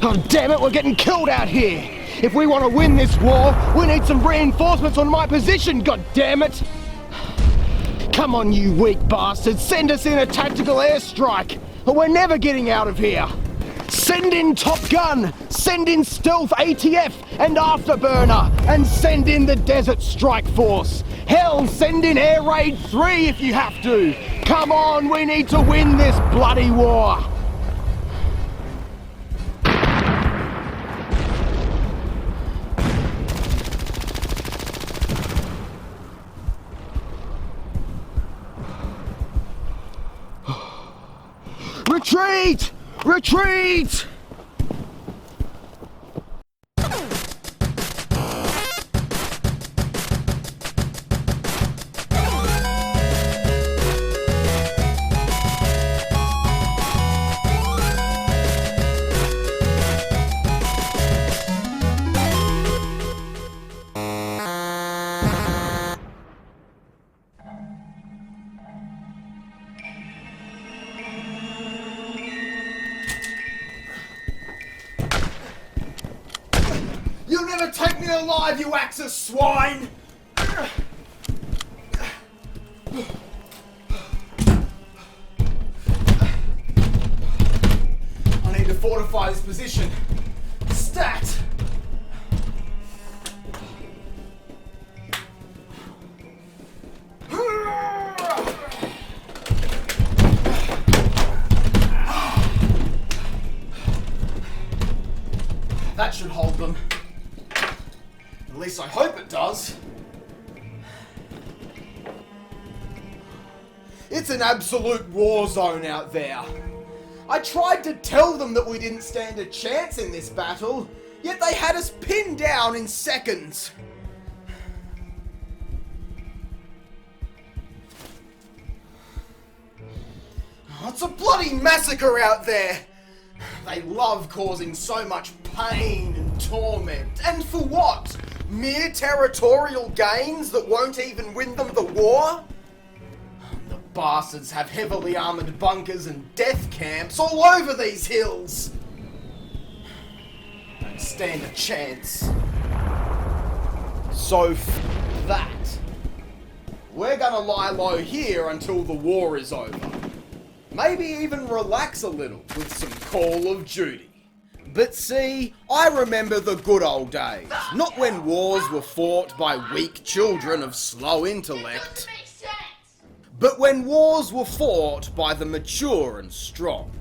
Oh, damn it, we're getting killed out here. If we want to win this war, we need some reinforcements on my position, god damn it. Come on, you weak bastards, send us in a tactical airstrike, or we're never getting out of here. Send in Top Gun, send in Stealth ATF and Afterburner, and send in the Desert Strike Force. Hell, send in Air Raid 3 if you have to. Come on, we need to win this bloody war. Retreat! Retreat! You'll never take me alive, you Axis swine! I need to fortify this position. Stat! That should hold them. At least I hope it does. It's an absolute war zone out there. I tried to tell them that we didn't stand a chance in this battle, yet they had us pinned down in seconds. It's a bloody massacre out there. They love causing so much pain and torment. And for what? Mere territorial gains that won't even win them the war? The bastards have heavily armoured bunkers and death camps all over these hills. Don't stand a chance. So that. We're gonna lie low here until the war is over. Maybe even relax a little with some Call of Duty. But see, I remember the good old days, not when wars were fought by weak children of slow intellect, but when wars were fought by the mature and strong.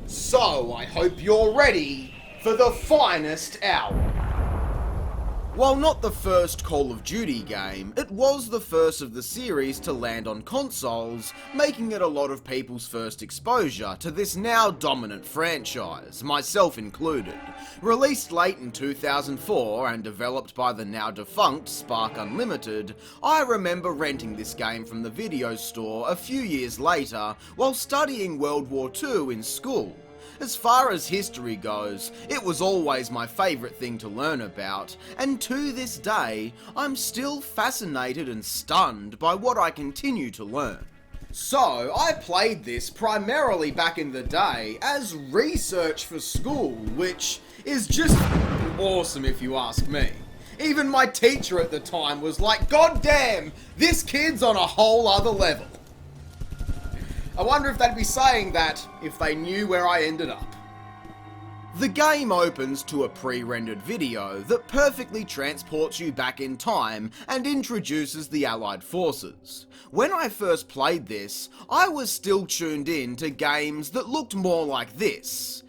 So I hope you're ready for the finest hour. While not the first Call of Duty game, it was the first of the series to land on consoles, making it a lot of people's first exposure to this now dominant franchise, myself included. Released late in 2004 and developed by the now defunct Spark Unlimited, I remember renting this game from the video store a few years later while studying World War II in school. As far as history goes, it was always my favourite thing to learn about, and to this day, I'm still fascinated and stunned by what I continue to learn. So, I played this primarily back in the day as research for school, which is just awesome if you ask me. Even my teacher at the time was like, "God damn, this kid's on a whole other level." I wonder if they'd be saying that if they knew where I ended up. The game opens to a pre-rendered video that perfectly transports you back in time and introduces the Allied forces. When I first played this, I was still tuned in to games that looked more like this,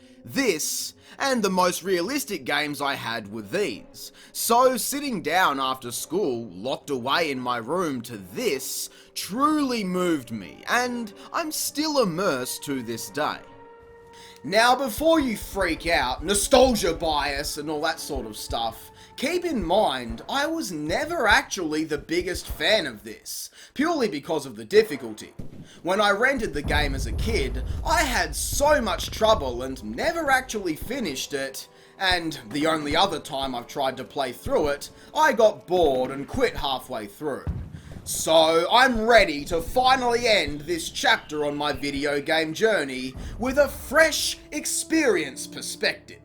and the most realistic games I had were these. So sitting down after school, locked away in my room to this, truly moved me, and I'm still immersed to this day. Now before you freak out, nostalgia bias and all that sort of stuff, keep in mind I was never actually the biggest fan of this, purely because of the difficulty. When I rented the game as a kid, I had so much trouble and never actually finished it, and the only other time I've tried to play through it, I got bored and quit halfway through. So I'm ready to finally end this chapter on my video game journey with a fresh experience perspective.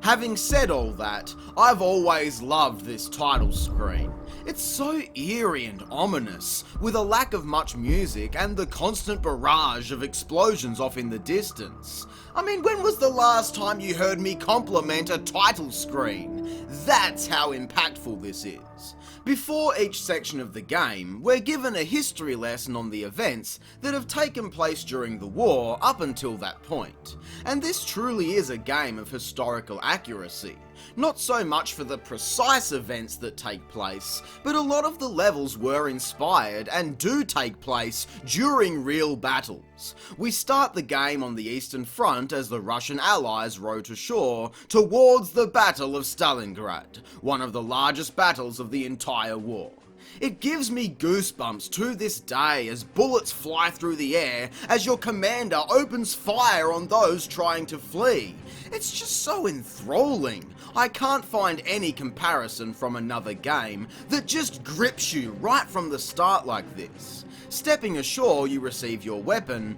Having said all that, I've always loved this title screen. It's so eerie and ominous, with a lack of much music and the constant barrage of explosions off in the distance. I mean, when was the last time you heard me compliment a title screen? That's how impactful this is. Before each section of the game, we're given a history lesson on the events that have taken place during the war up until that point. And this truly is a game of historical accuracy. Not so much for the precise events that take place, but a lot of the levels were inspired and do take place during real battles. We start the game on the Eastern Front as the Russian allies row to shore towards the Battle of Stalingrad, one of the largest battles of the entire war. It gives me goosebumps to this day as bullets fly through the air as your commander opens fire on those trying to flee. It's just so enthralling. I can't find any comparison from another game that just grips you right from the start like this. Stepping ashore, you receive your weapon,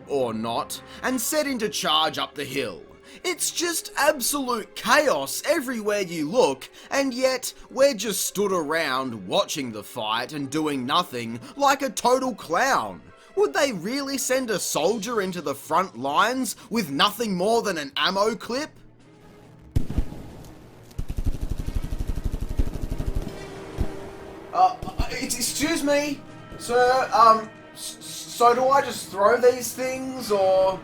or not, and set into charge up the hill. It's just absolute chaos everywhere you look, and yet we're just stood around watching the fight and doing nothing like a total clown. Would they really send a soldier into the front lines with nothing more than an ammo clip? Excuse me, sir, so do I just throw these things, or...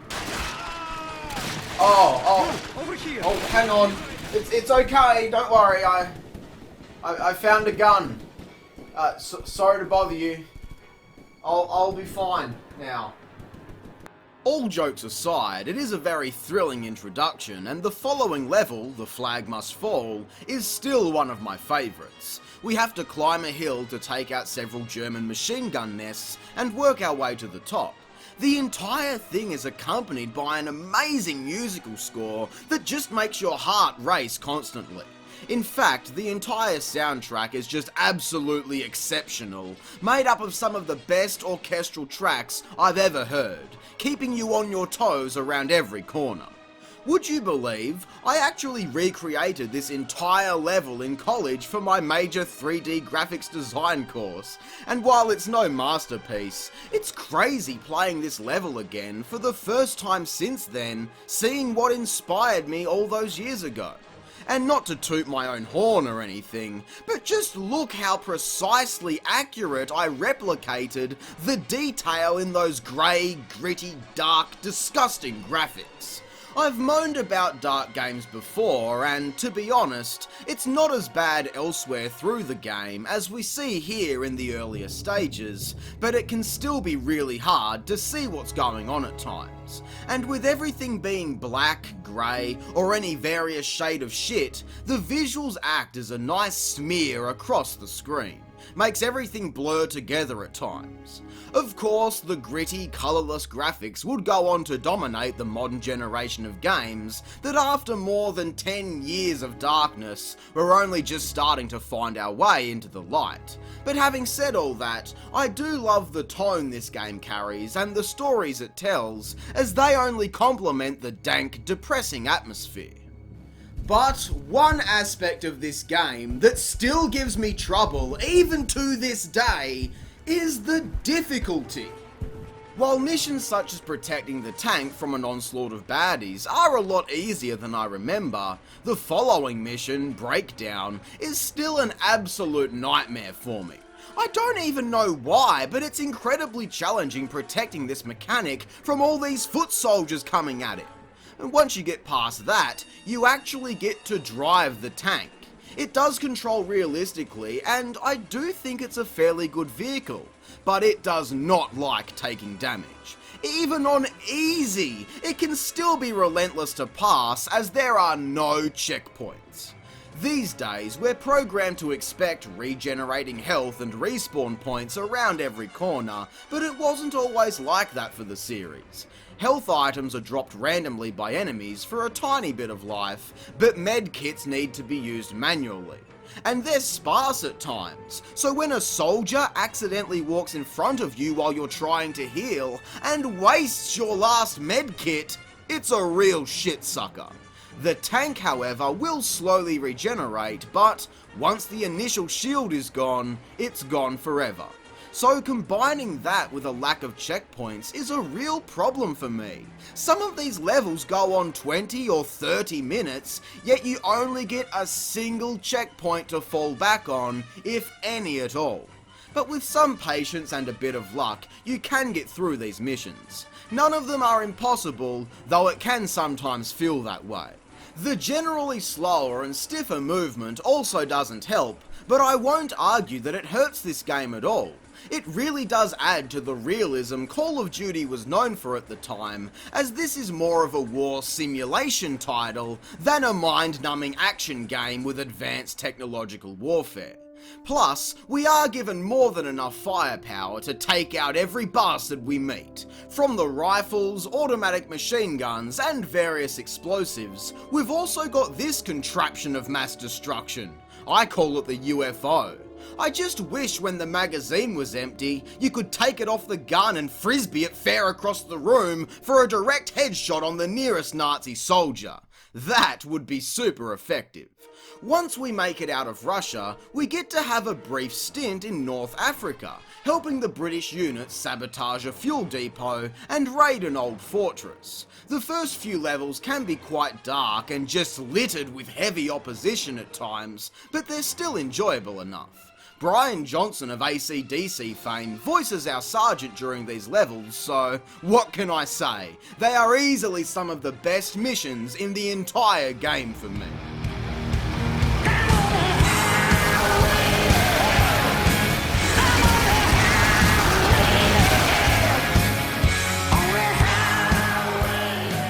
Over here. Oh, hang on. It's okay, don't worry, I found a gun. Sorry to bother you. I'll be fine now. All jokes aside, it is a very thrilling introduction, and the following level, The Flag Must Fall, is still one of my favourites. We have to climb a hill to take out several German machine gun nests and work our way to the top. The entire thing is accompanied by an amazing musical score that just makes your heart race constantly. In fact, the entire soundtrack is just absolutely exceptional, made up of some of the best orchestral tracks I've ever heard, keeping you on your toes around every corner. Would you believe I actually recreated this entire level in college for my major 3D graphics design course, and while it's no masterpiece, it's crazy playing this level again for the first time since then, seeing what inspired me all those years ago. And not to toot my own horn or anything, but just look how precisely accurate I replicated the detail in those grey, gritty, dark, disgusting graphics. I've moaned about dark games before, and to be honest, it's not as bad elsewhere through the game as we see here in the earlier stages, but it can still be really hard to see what's going on at times. And with everything being black, grey, or any various shade of shit, the visuals act as a nice smear across the screen. Makes everything blur together at times. Of course, the gritty, colourless graphics would go on to dominate the modern generation of games that after more than 10 years of darkness, we're only just starting to find our way into the light. But having said all that, I do love the tone this game carries and the stories it tells, as they only complement the dank, depressing atmosphere. But one aspect of this game that still gives me trouble, even to this day, is the difficulty. While missions such as protecting the tank from an onslaught of baddies are a lot easier than I remember, the following mission, Breakdown, is still an absolute nightmare for me. I don't even know why, but it's incredibly challenging protecting this mechanic from all these foot soldiers coming at it. And once you get past that, you actually get to drive the tank. It does control realistically, and I do think it's a fairly good vehicle, but it does not like taking damage. Even on easy, it can still be relentless to pass as there are no checkpoints. These days, we're programmed to expect regenerating health and respawn points around every corner, but it wasn't always like that for the series. Health items are dropped randomly by enemies for a tiny bit of life, but med kits need to be used manually. and they're sparse at times, so when a soldier accidentally walks in front of you while you're trying to heal and wastes your last med kit, it's a real shit sucker. The tank, however, will slowly regenerate, but once the initial shield is gone, it's gone forever. So combining that with a lack of checkpoints is a real problem for me. Some of these levels go on 20 or 30 minutes, yet you only get a single checkpoint to fall back on, if any at all. But with some patience and a bit of luck, you can get through these missions. None of them are impossible, though it can sometimes feel that way. The generally slower and stiffer movement also doesn't help, but I won't argue that it hurts this game at all. It really does add to the realism Call of Duty was known for at the time, as this is more of a war simulation title than a mind-numbing action game with advanced technological warfare. Plus, we are given more than enough firepower to take out every bastard we meet. From the rifles, automatic machine guns, and various explosives, we've also got this contraption of mass destruction. I call it the UFO. I just wish when the magazine was empty, you could take it off the gun and frisbee it fair across the room for a direct headshot on the nearest Nazi soldier. That would be super effective. Once we make it out of Russia, we get to have a brief stint in North Africa, helping the British units sabotage a fuel depot and raid an old fortress. The first few levels can be quite dark and just littered with heavy opposition at times, but they're still enjoyable enough. Brian Johnson of AC/DC fame voices our sergeant during these levels, so what can I say? They are easily some of the best missions in the entire game for me.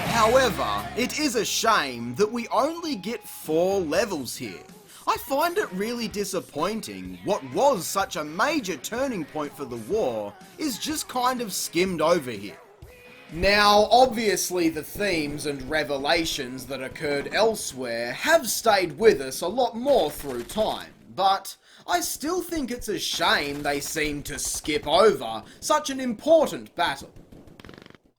However, it is a shame that we only get 4 levels here. I find it really disappointing what was such a major turning point for the war is just kind of skimmed over here. Now, obviously the themes and revelations that occurred elsewhere have stayed with us a lot more through time, but I still think it's a shame they seem to skip over such an important battle.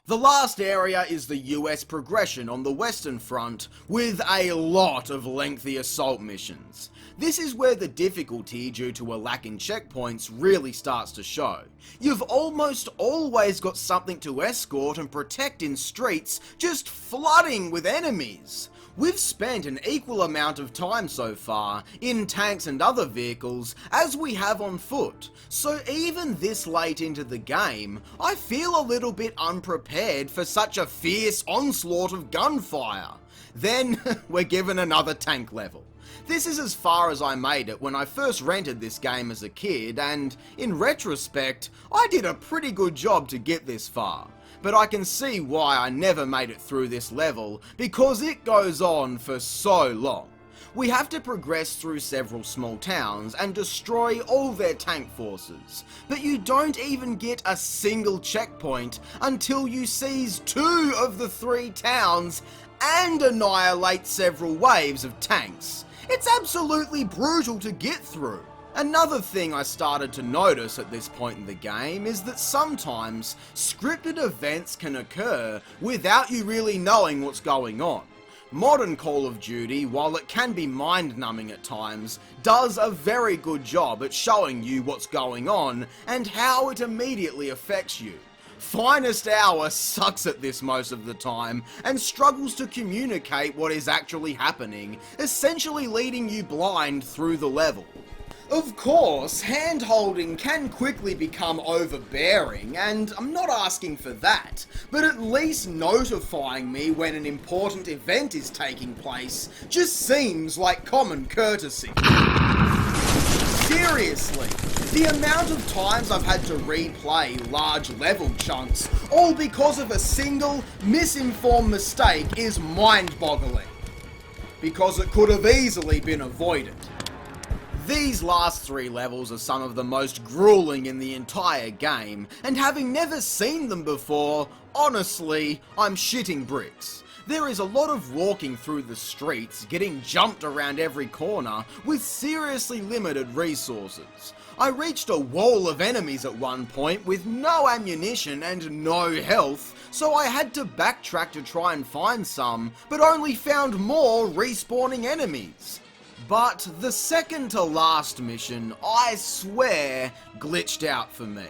The last area is the US progression on the Western Front, with a lot of lengthy assault missions. This is where the difficulty due to a lack in checkpoints really starts to show. You've almost always got something to escort and protect in streets just flooding with enemies. We've spent an equal amount of time so far in tanks and other vehicles as we have on foot, so even this late into the game, I feel a little bit unprepared for such a fierce onslaught of gunfire. Then we're given another tank level. This is as far as I made it when I first rented this game as a kid, and in retrospect, I did a pretty good job to get this far. But I can see why I never made it through this level, because it goes on for so long. We have to progress through several small towns and destroy all their tank forces, but you don't even get a single checkpoint until you seize 2 of the 3 towns and annihilate several waves of tanks. It's absolutely brutal to get through. Another thing I started to notice at this point in the game is that sometimes scripted events can occur without you really knowing what's going on. Modern Call of Duty, while it can be mind-numbing at times, does a very good job at showing you what's going on and how it immediately affects you. Finest Hour sucks at this most of the time and struggles to communicate what is actually happening, essentially leading you blind through the level. Of course, hand-holding can quickly become overbearing, and I'm not asking for that, but at least notifying me when an important event is taking place just seems like common courtesy. Seriously, the amount of times I've had to replay large level chunks, all because of a single misinformed mistake, is mind-boggling. Because it could have easily been avoided. These last 3 levels are some of the most grueling in the entire game, and having never seen them before, honestly, I'm shitting bricks. There is a lot of walking through the streets, getting jumped around every corner, with seriously limited resources. I reached a wall of enemies at one point with no ammunition and no health, so I had to backtrack to try and find some, but only found more respawning enemies. But the second to last mission, I swear, glitched out for me.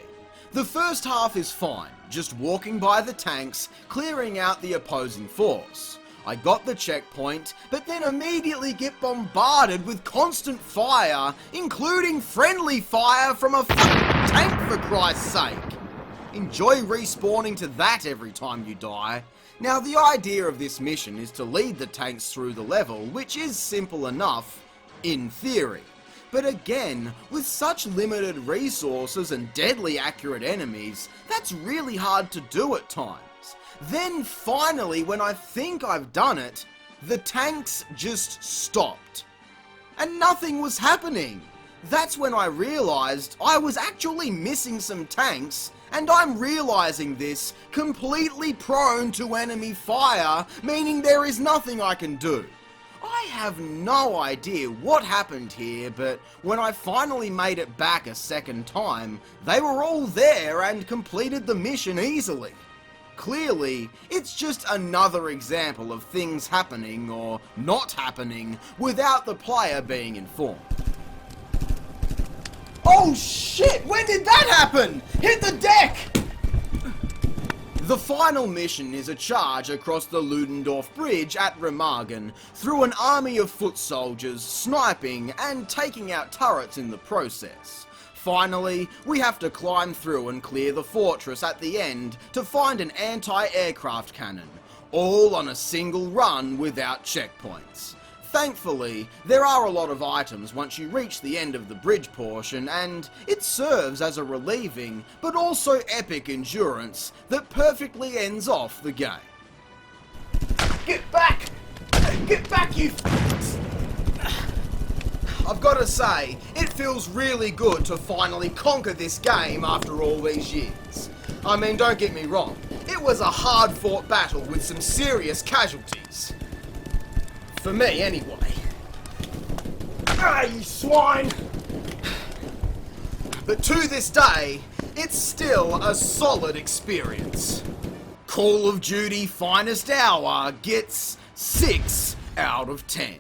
The first half is fine, just walking by the tanks, clearing out the opposing force. I got the checkpoint, but then immediately get bombarded with constant fire, including friendly fire from a fucking tank for Christ's sake. Enjoy respawning to that every time you die. Now the idea of this mission is to lead the tanks through the level, which is simple enough, in theory. But again, with such limited resources and deadly accurate enemies, that's really hard to do at times. Then finally, when I think I've done it, the tanks just stopped. And nothing was happening. That's when I realised I was actually missing some tanks, and I'm realising this completely prone to enemy fire, meaning there is nothing I can do. I have no idea what happened here, but when I finally made it back a second time, they were all there and completed the mission easily. Clearly, it's just another example of things happening or not happening without the player being informed. Oh shit! When did that happen? Hit the deck! The final mission is a charge across the Ludendorff Bridge at Remagen through an army of foot soldiers, sniping and taking out turrets in the process. Finally, we have to climb through and clear the fortress at the end to find an anti-aircraft cannon, all on a single run without checkpoints. Thankfully, there are a lot of items once you reach the end of the bridge portion, and it serves as a relieving, but also epic endurance that perfectly ends off the game. Get back! Get back, you f***s! I've got to say, it feels really good to finally conquer this game after all these years. I mean, don't get me wrong, it was a hard-fought battle with some serious casualties. For me, anyway. Ah, you swine! But to this day, it's still a solid experience. Call of Duty Finest Hour gets 6 out of 10.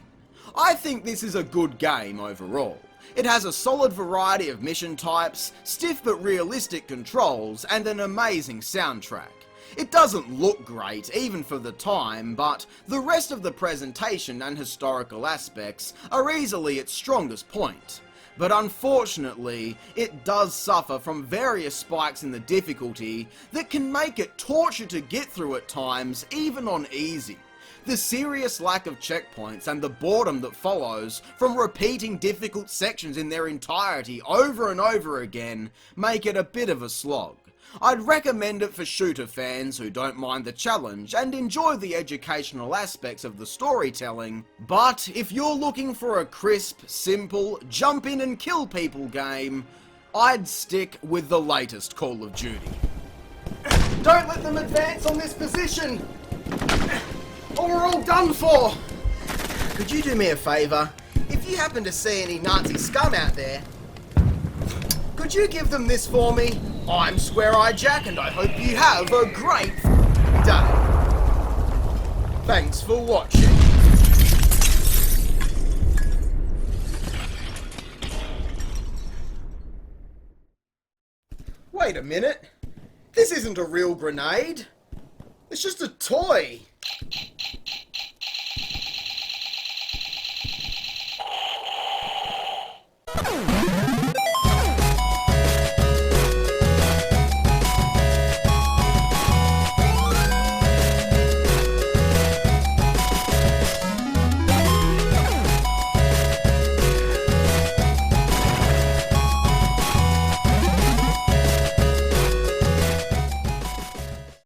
I think this is a good game overall. It has a solid variety of mission types, stiff but realistic controls, and an amazing soundtrack. It doesn't look great, even for the time, but the rest of the presentation and historical aspects are easily its strongest point. But unfortunately, it does suffer from various spikes in the difficulty that can make it torture to get through at times, even on easy. The serious lack of checkpoints and the boredom that follows from repeating difficult sections in their entirety over and over again make it a bit of a slog. I'd recommend it for shooter fans who don't mind the challenge and enjoy the educational aspects of the storytelling, but if you're looking for a crisp, simple, jump in and kill people game, I'd stick with the latest Call of Duty. Don't let them advance on this position, or we're all done for! Could you do me a favour? If you happen to see any Nazi scum out there, could you give them this for me? I'm Square-Eye Jack, and I hope you have a great day. Thanks for watching. Wait a minute. This isn't a real grenade. It's just a toy.